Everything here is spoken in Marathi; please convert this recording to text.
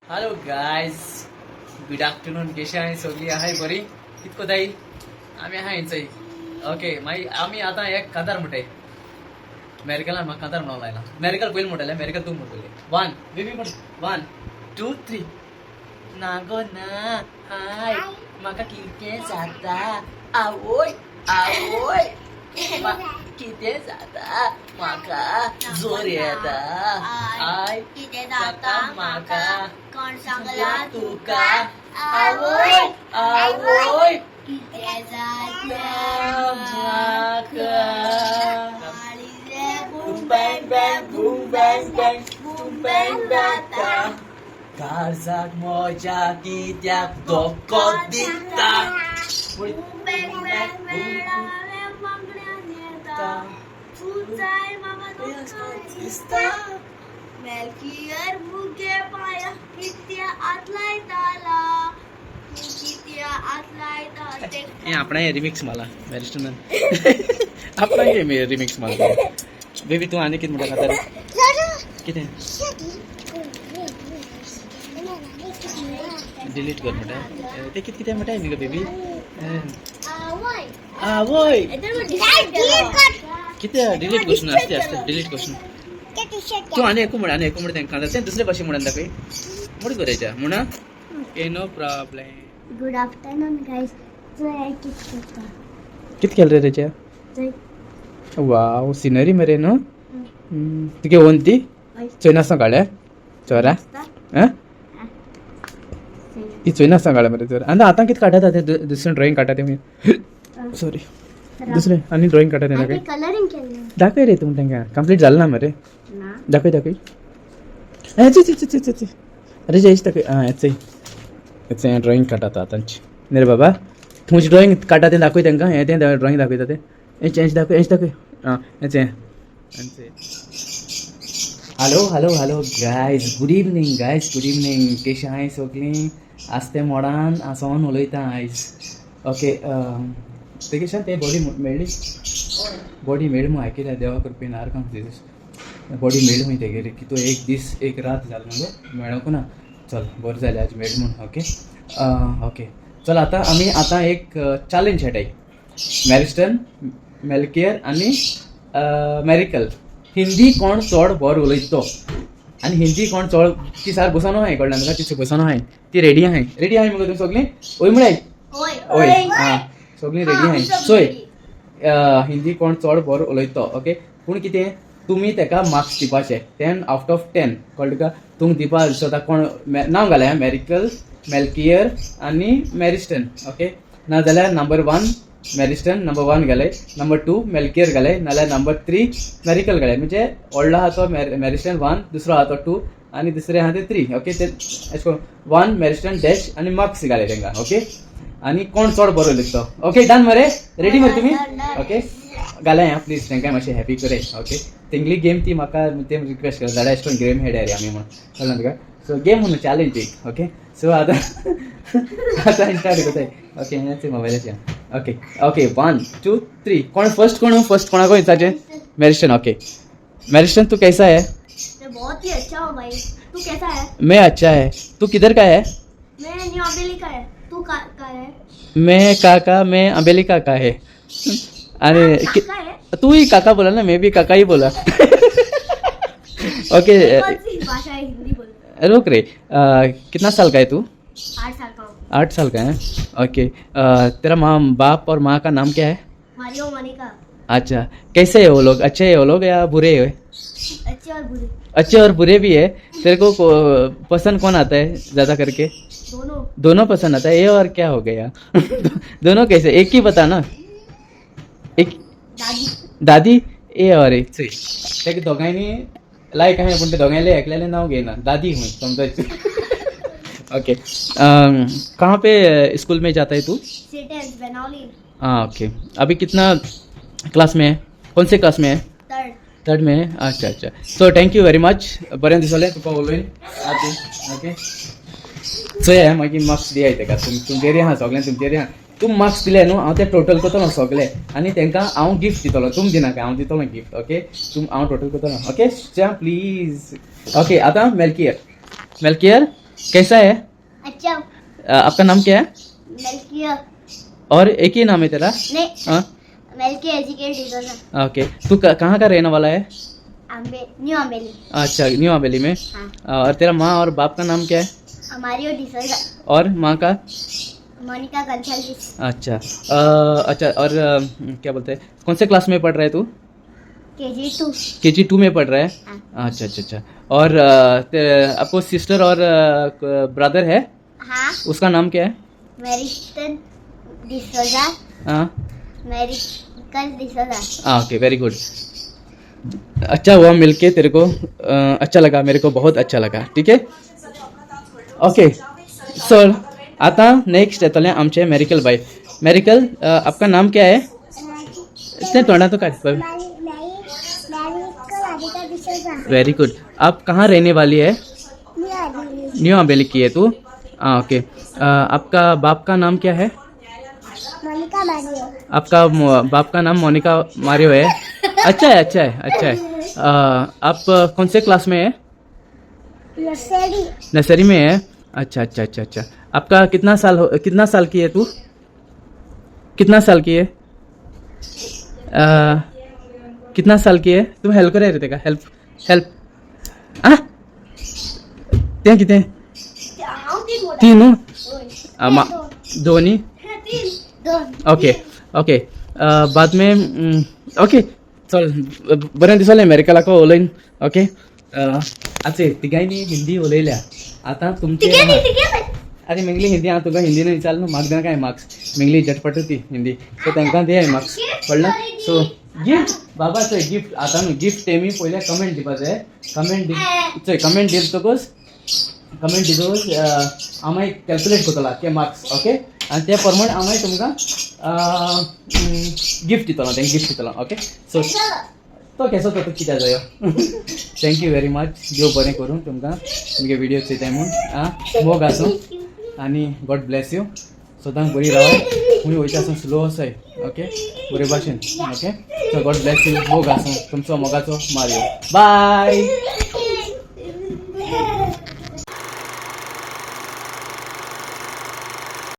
हॅलो गायज गुड आफ्टरनून कशी आहे सगळी आहे बरी कितको ताई आम्ही आहे चय ओके माई आम्ही आता एक कांतार म्हणटाय मेरिकला म्हाका कांतार म्हणून लायला मेरिकल पयलीं म्हणटाले मेरिकल तूं म्हणटले वन बेबी म्हण 1 2 3 नागो ना हाय म्हाका कितें जाता आवय आवय कितें जाता म्हाका जोर येता आय कितें जाता म्हाका कोण सांगला तुका आवय आवय कितें जाता म्हाका काळीजे boom bang bang boom bang bang boom bang जाता काळजाक म्हज्या कित्याक धोको दिता बँग बँग मेळावे मागण्यान येता तू जाय म्हाका दिसता मेलकियर मुगे पाया कित्या आत लायताला कित्या आत लायता ते ये अपना ये रिमिक्स माला बैरिस्टर अपना ये रिमिक्स माला बेबी तू आने कित म्हणटा तर कितें डिलीट कर म्हणटा ते कितें म्हणटा न्ही गो बेबी आवय आवय डिलीट कर कितें डिलीट करसून आस्ते आस्ते डिलीट करसून तू आनी एकू म्हण तेंकां तें दुसरे भाशेन म्हणून दाखय मुडी करायच्या म्हणा ए no problem good afternoon guys जय कित कित केलं रे तेच्या जय वाव सिनरी मरे न्हू तुगे ओन ती चोयनासा काड्या चोरा हां ती चोयनासा काड्या मरे चोरा आतां कितें काडटा ते दुसरें ड्रॉइंग काडटा ते सॉरी दुसरें आनी ड्रॉइंग काडटा ते दाखय कलरिंग केलं दाखय रे तूं तेंकां कंप्लीट जालें ना मरे ना दाखय दाखय अरे जयेश दाखय आं हेचें ड्रॉइंग काडटा आतांची न्ही रे बाबा तुमची ड्रॉइंग काडटा तें दाखय तेंकां हें तें ड्रॉइंग दाखयता तें हेंच दाखय आं हेचें hello hello hello guys good evening कशी आहाय सगळीं आस्ते मोडान आसोन उलयता आयज ओके ते कशें ते बॉडी मेळ्ळी बॉडी मेळ्ळी म्हूण आयकल्या देवा करपी नारकां बॉडी मेळ्ळी म्हूण तेगेर की तो एक दीस एक रात जालो न्हू मेळोंक ना चल बरें जालें आज मेळ्ळी म्हूण ओके ओके चल आतां आमी आतां एक चॅलेंज खेळटाय मॅरिस्टन मेलकियर आनी मॅरिकल हिंदी कोण चड बरो उलयता आनी हिंदी कोण चड ती सार बसोन आहाय कळ्ळें तुका ती बसोन आहाय ती रेडी आहाय मगो तुमी सगळीं ओय म्हळाय ओय आं सगळीं रेडी आहाय चोय हिंदी कोण चड बरो उलयता ओके पूण कितें तुमी तेका मार्क्स दिवपाचे 10 आउट ऑफ 10 कळ्ळें तुका तुमकां दिवपा सोदा कोण नांव घालाय मॅरिकल मेलकियर आनी मॅरिस्टन ओके नाजाल्यार नंबर 1 मॅरिस्टन नंबर 1 घालय नंबर 2 मेलकियर घालय नाल्यार नंबर 3 मॅरिकल घालय म्हणजे व्हडलो आहा तो मॅरिस्टन 1 दुसरो आहा तो 2 आनी दुसरे आहा ते 3 ओके ते अशें करून 1 मॅरिस्टन डॅश आनी मार्क्स घालय तेंकां ओके आनी कोण चड बरो उलयता ओके डन मरे रेडी मरे तुमी ओके घालाय आं प्लीज तेंकां मातशें हॅपी करे ओके तेंगली गेम ती म्हाका ते रिक्वेस्ट केला जाल्यार अशें करून गेम खेळया रे आमी म्हणून कळ्ळें तुका सो गेम म्हणून चॅलेंज एक ओके सो आतां स्टार्ट करताय ओके हें मोबायलाचें ओके ओके 1 2 3 कोण फर्स्ट कोणाको विचारचें मॅरिस्टन ओके मॅरिस्टन तू कैसा है बहुत ही अच्छा हो भाई तू कैसा है मैं अच्छा है तू किधर का है मैं न्यू अबेली का है तू का है मैं काका मैं अबेलिका का है अरे काका है तू ही काका बोला ना मैं भी काका ही बोला ओके कौन सी भाषा है हिंदी बोल रुक रे कितना साल का है तू 8 साल का हूँ 8 साल का है ओके तेरा बाप और माँ का नाम क्या है मारियो मनिका अच्छा कैसे है वो लोग अच्छे है वो लोग या बुरे है अच्छे और बुरे अच्छे और बुरे भी है तेरे को पसंद कौन आता है ज़्यादा करके दोनों पसंद आता है ये और क्या हो गया दोनों कैसे एक ही बता ना एक दादी ए और एक ते दोगांयनी लायक आहे पण ते दोगांयले एकल्याले नाव घेना दादी हूँ समजायचं ओके कहाँ पे स्कूल में जाता है तू सिटेंस बेनौली हाँ ओके अभी कितना क्लास में है कौन से क्लास में है थर्ड में है अच्छा so thank you very much बरें दिसलें तुका उलोवन आज ओके सो हे मागीर मार्क्स दियाय तेका तुमचेर आहा सगळें तुमचेर आहा तुम मार्क्स दिले न्हू हांव ते टोटल करतलो सगळे आनी तेंकां हांव गिफ्ट दितलो तुम दिनाका हांव दितलो गिफ्ट ओके हांव टोटल करतलो ओके प्लीज ओके आतां मेलकियर कैसा है? अच्छा आपका नाम क्या है? मेल्कियर और एक ही नाम है तेरा? नहीं हाँ मेल्की एजुकेट डिजोजा ओके। तू कहाँ का रहने वाला है? न्यू अम्बेली अच्छा न्यू हवेली में। हाँ और तेरा माँ और बाप का नाम क्या है? हमारी डिजोजा और माँ का? मोनिका कंसल्टिस अच्छा अच्छा और क्या बोलते हैं, कौन से क्लास में पढ़ रहा है तू? KG2 KG2 में पढ़ रहा है? हाँ अच्छा अच्छा अच्छा। और आपको सिस्टर और ब्रदर है? हाँ उसका नाम क्या है? मेरिस्टन डिसोजा हाँ मेरिकल डिसोजा हाँ ओके वेरी गुड। अच्छा हुआ मिलके तेरे को, अच्छा लगा, मेरे को बहुत अच्छा लगा. ठीक आहे. ओके सर आता नेक्स्ट येतले आमचे मेरिकल बाई. मेरिकल आपका नाम क्या है? इतने तोड़ा तो काट. Very good. आप कहाँ रहने वाली है? न्यू हवेली की है तू? हाँ ओके. आपका बाप का नाम क्या है? मोनिका मारियो आपका बाप का नाम मोनिका मारियो है. अच्छा है अच्छा है अच्छा है. आप कौन से क्लास में है? नर्सरी में है. अच्छा अच्छा अच्छा अच्छा. आपका कितना साल की है तू? कितना साल की है? कितना साल की है? तुम हेल्प करे रहते का हेल्प आ ते किती तीन दोन्ही ओके ओके. बाद में ओके चल बरें दिसलें मेरिकला को उलयन. ओके आचे तिगायनी हिंदी उलयल्या. आता तुमचे अरे मिंगली हिंदी हांव तुका हिंदीन विचारलें न्हू. म्हाका देना काय मार्क्स मिंगली झटपट ती हिंदी सो तांकां दे मार्क्स कळ्ळें. सो गिफ्ट बाबा चोय गिफ्ट आतां न्हू गिफ्ट तेमी पयलें कमेंट दिवपा जाय. कमेंट दितकच कमेंट दितकच हांव कॅल्कुलेट करतलो के मार्क्स. ओके आनी ते प्रमाणे हांव तुमकां गिफ्ट दितलो. तें गिफ्ट दितलो. ओके सो तो केसो तो कित्याक जायो. Thank you very much. देव बरें करूं तुमकां तुमगे विडियो चोयताय म्हूण. आं मोग आसूं आनी गॉड ब्लेस यू. सदांच बरी राव. खूंय वयता आसूं स्लो आसाय. ओके बरे भाशेन. Okay so God bless you. मोग आसूं तुमचो मोगाचो मारियो. बाय.